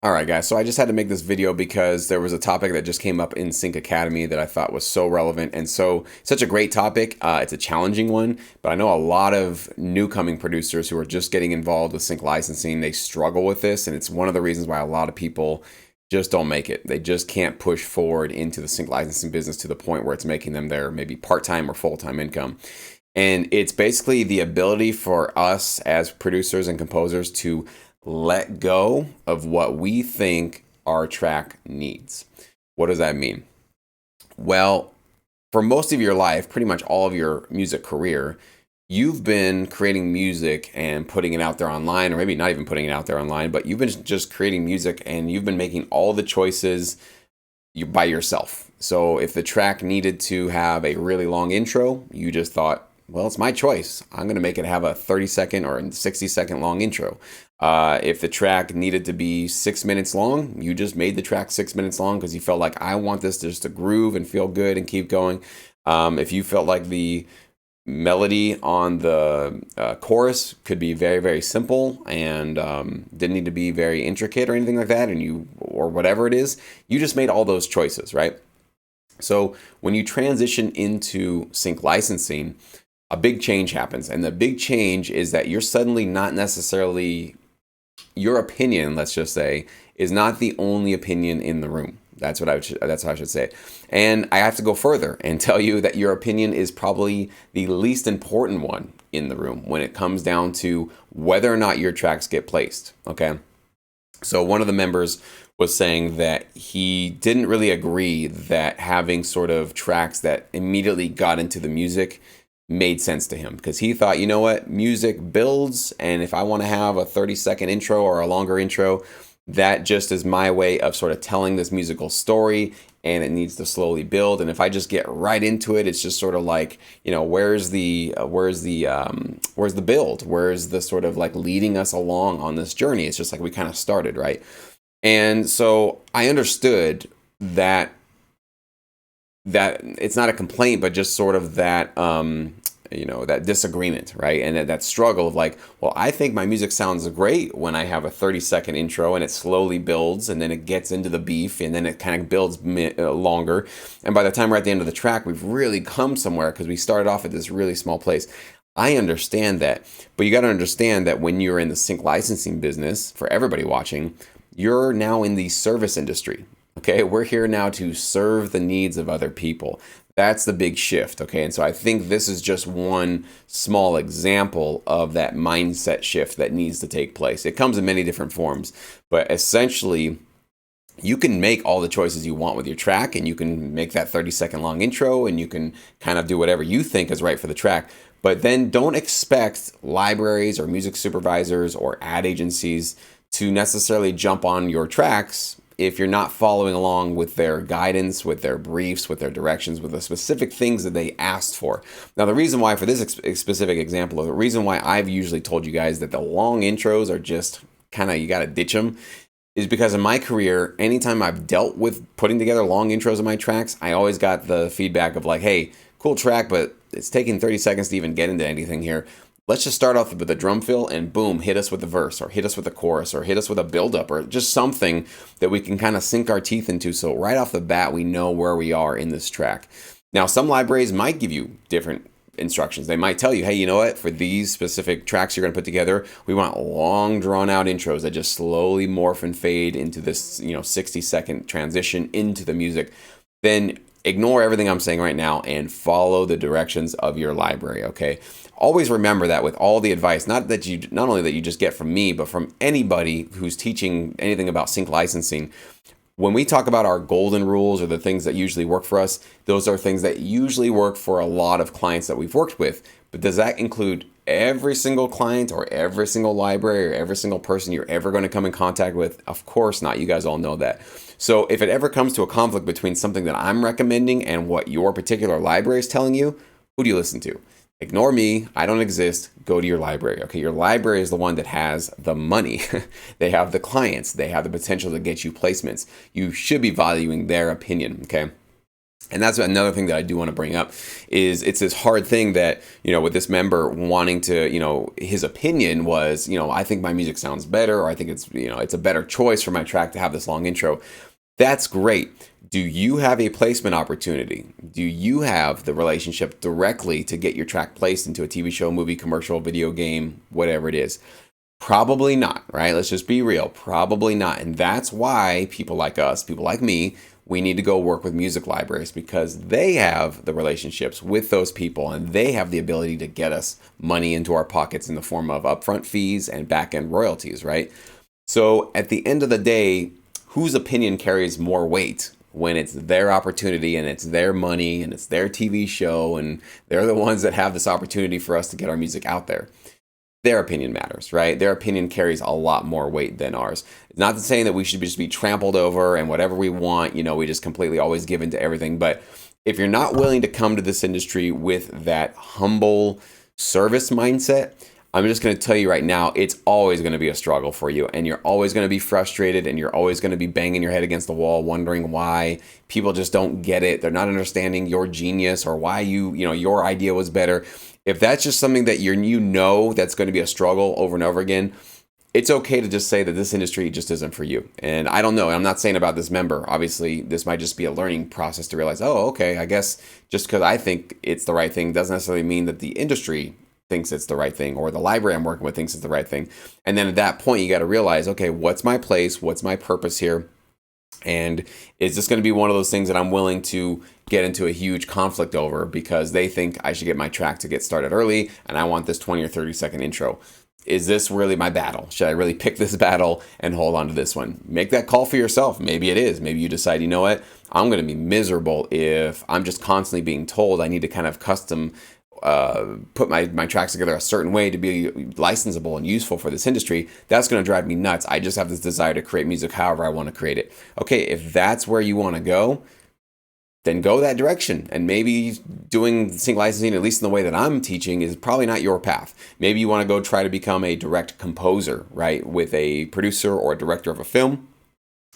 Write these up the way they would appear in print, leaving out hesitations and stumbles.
All right, guys. So I just had to make this video because there was a topic that just came up in Sync Academy that I thought was so relevant and such a great topic. It's a challenging one, but I know a lot of new coming producers who are just getting involved with sync licensing. They struggle with this, and it's one of the reasons why a lot of people just don't make it. They just can't push forward into the sync licensing business to the point where it's making them their maybe part-time or full-time income. And it's basically the ability for us as producers and composers to let go of what we think our track needs. What does that mean? Well, for most of your life, pretty much all of your music career, you've been creating music and putting it out there online, or maybe not even putting it out there online, but you've been just creating music and you've been making all the choices by yourself. So if the track needed to have a really long intro, you just thought, well, it's my choice. I'm going to make it have a 30-second or 60-second long intro. If the track needed to be 6 minutes long, you just made the track 6 minutes long because you felt like, I want this just to groove and feel good and keep going. If you felt like the melody on the chorus could be very, very simple and didn't need to be very intricate or anything like that, or whatever it is, you just made all those choices, right? So when you transition into sync licensing, a big change happens. And the big change is that you're suddenly not necessarily, your opinion, let's just say, is not the only opinion in the room. That's how I should say it. And I have to go further and tell you that your opinion is probably the least important one in the room when it comes down to whether or not your tracks get placed. Okay. So one of the members was saying that he didn't really agree that having sort of tracks that immediately got into the music made sense to him, because he thought, you know what, music builds, and if I want to have a 30-second intro or a longer intro, that just is my way of sort of telling this musical story, and it needs to slowly build. And if I just get right into it, it's just sort of like, where's the build? Where's the sort of like leading us along on this journey? It's just like we kind of started, right? And so I understood that it's not a complaint, but just sort of that, that disagreement, right? And that struggle of like, well, I think my music sounds great when I have a 30-second intro and it slowly builds and then it gets into the beef and then it kind of builds longer. And by the time we're at the end of the track, we've really come somewhere because we started off at this really small place. I understand that, but you got to understand that when you're in the sync licensing business, for everybody watching, you're now in the service industry. Okay, we're here now to serve the needs of other people. That's the big shift. Okay, and so I think this is just one small example of that mindset shift that needs to take place. It comes in many different forms, but essentially, you can make all the choices you want with your track, and you can make that 30-second long intro, and you can kind of do whatever you think is right for the track. But then don't expect libraries or music supervisors or ad agencies to necessarily jump on your tracks if you're not following along with their guidance, with their briefs, with their directions, with the specific things that they asked for. Now, the reason why for this specific example, the reason why I've usually told you guys that the long intros are just kind of, you got to ditch them, is because in my career, anytime I've dealt with putting together long intros of my tracks, I always got the feedback of like, hey, cool track, but it's taking 30 seconds to even get into anything here. Let's just start off with a drum fill and boom, hit us with the verse or hit us with the chorus or hit us with a build-up or just something that we can kind of sink our teeth into. So right off the bat, we know where we are in this track. Now, some libraries might give you different instructions. They might tell you, hey, you know what? For these specific tracks you're going to put together, we want long, drawn-out intros that just slowly morph and fade into this, 60-second transition into the music. Then ignore everything I'm saying right now and follow the directions of your library, okay? Always remember that with all the advice, not only that you just get from me, but from anybody who's teaching anything about sync licensing. When we talk about our golden rules or the things that usually work for us, those are things that usually work for a lot of clients that we've worked with. But does that include every single client or every single library or every single person you're ever going to come in contact with? Of course not. You guys all know that. So if it ever comes to a conflict between something that I'm recommending and what your particular library is telling you, who do you listen to? Ignore me. I don't exist. Go to your library. Okay, your library is the one that has the money. They have the clients. They have the potential to get you placements. You should be valuing their opinion. Okay. And that's another thing that I do want to bring up is it's this hard thing that, with this member wanting to, his opinion was, I think my music sounds better, or I think it's a better choice for my track to have this long intro. That's great. Do you have a placement opportunity? Do you have the relationship directly to get your track placed into a TV show, movie, commercial, video game, whatever it is? Probably not, right? Let's just be real. Probably not. And that's why people like us, people like me, we need to go work with music libraries, because they have the relationships with those people and they have the ability to get us money into our pockets in the form of upfront fees and back-end royalties, right? So at the end of the day, whose opinion carries more weight when it's their opportunity and it's their money and it's their TV show and they're the ones that have this opportunity for us to get our music out there? Their opinion matters, right? Their opinion carries a lot more weight than ours. It's not saying that we should just be trampled over and whatever we want, we just completely always give in to everything. But if you're not willing to come to this industry with that humble service mindset, I'm just going to tell you right now, it's always going to be a struggle for you, and you're always going to be frustrated, and you're always going to be banging your head against the wall, wondering why people just don't get it. They're not understanding your genius or why your idea was better. If that's just something that that's going to be a struggle over and over again, it's okay to just say that this industry just isn't for you. And I don't know. I'm not saying about this member. Obviously, this might just be a learning process to realize, oh, okay, I guess just because I think it's the right thing doesn't necessarily mean that the industry thinks it's the right thing, or the library I'm working with thinks it's the right thing. And then at that point, you got to realize, okay, what's my place? What's my purpose here? And is this going to be one of those things that I'm willing to get into a huge conflict over because they think I should get my track to get started early and I want this 20 or 30-second intro? Is this really my battle? Should I really pick this battle and hold on to this one? Make that call for yourself. Maybe it is. Maybe you decide, you know what? I'm going to be miserable if I'm just constantly being told I need to kind of custom put my tracks together a certain way to be licensable and useful for this industry. That's going to drive me nuts. I just have this desire to create music however I want to create it. Okay, if that's where you want to go, then go that direction. And maybe doing sync licensing, at least in the way that I'm teaching, is probably not your path. Maybe you want to go try to become a direct composer, right, with a producer or a director of a film.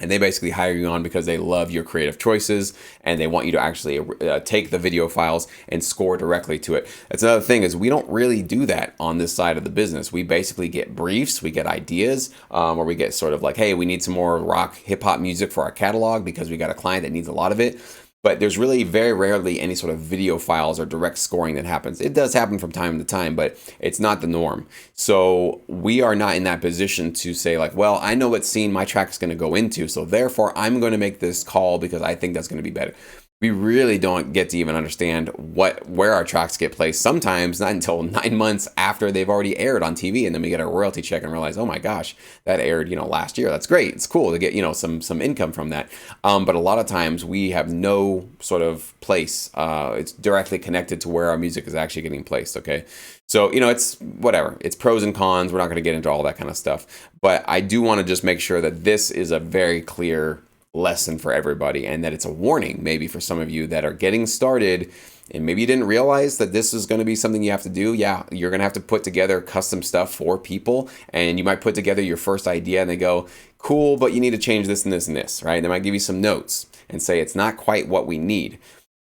And they basically hire you on because they love your creative choices and they want you to actually take the video files and score directly to it. That's another thing, is we don't really do that on this side of the business. We basically get briefs, we get ideas, or we get sort of like, hey, we need some more rock, hip hop music for our catalog because we got a client that needs a lot of it. But there's really very rarely any sort of video files or direct scoring that happens. It does happen from time to time, but it's not the norm. So we are not in that position to say like, well, I know what scene my track is going to go into, so therefore I'm going to make this call because I think that's going to be better. We really don't get to even understand where our tracks get placed. Sometimes not until 9 months after they've already aired on TV, and then we get a royalty check and realize, oh my gosh, that aired last year. That's great. It's cool to get some income from that. But a lot of times we have no sort of place. It's directly connected to where our music is actually getting placed. Okay, so it's whatever. It's pros and cons. We're not going to get into all that kind of stuff. But I do want to just make sure that this is a very clear lesson for everybody, and that it's a warning maybe for some of you that are getting started and maybe you didn't realize that this is going to be something you have to do. Yeah, you're going to have to put together custom stuff for people, and you might put together your first idea and they go, cool, but you need to change this and this and this, right? They might give you some notes and say it's not quite what we need.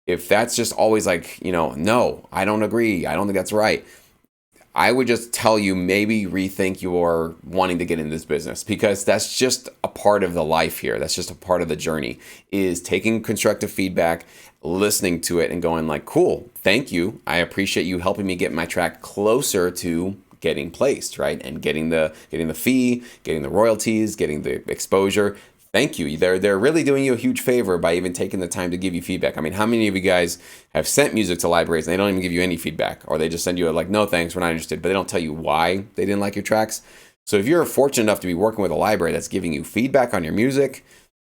If that's just always like, no, I don't agree, I don't think that's right, I would just tell you maybe rethink your wanting to get in this business, because that's just a part of the life here. That's just a part of the journey, is taking constructive feedback, listening to it and going like, cool, thank you. I appreciate you helping me get my track closer to getting placed, right? And getting the fee, getting the royalties, getting the exposure. Thank you. They're really doing you a huge favor by even taking the time to give you feedback. I mean, how many of you guys have sent music to libraries and they don't even give you any feedback, or they just send you like, no thanks, we're not interested, but they don't tell you why they didn't like your tracks? So if you're fortunate enough to be working with a library that's giving you feedback on your music,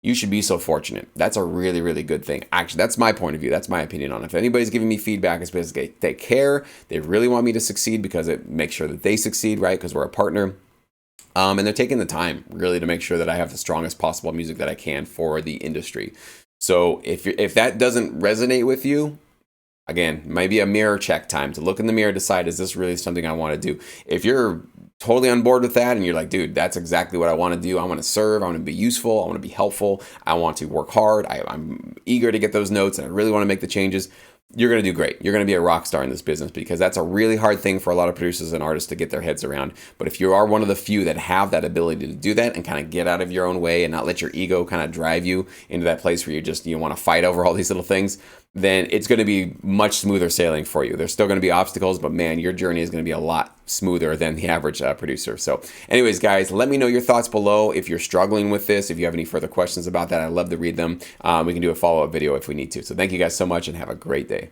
you should be so fortunate. That's a really, really good thing. Actually, that's my point of view. That's my opinion on it. If anybody's giving me feedback, it's because they care. They really want me to succeed, because it makes sure that they succeed, right? Because we're a partner. And they're taking the time really to make sure that I have the strongest possible music that I can for the industry. So if that doesn't resonate with you, again, maybe a mirror check time to look in the mirror, decide, is this really something I want to do? If you're totally on board with that and you're like, dude, that's exactly what I want to do. I want to serve. I want to be useful. I want to be helpful. I want to work hard. I'm eager to get those notes and I really want to make the changes. You're going to do great. You're going to be a rock star in this business because that's a really hard thing for a lot of producers and artists to get their heads around. But if you are one of the few that have that ability to do that and kind of get out of your own way and not let your ego kind of drive you into that place where you want to fight over all these little things, then it's going to be much smoother sailing for you. There's still going to be obstacles, but man, your journey is going to be a lot smoother than the average producer. So anyways, guys, let me know your thoughts below. If you're struggling with this, if you have any further questions about that, I'd love to read them. We can do a follow-up video if we need to. So thank you guys so much and have a great day.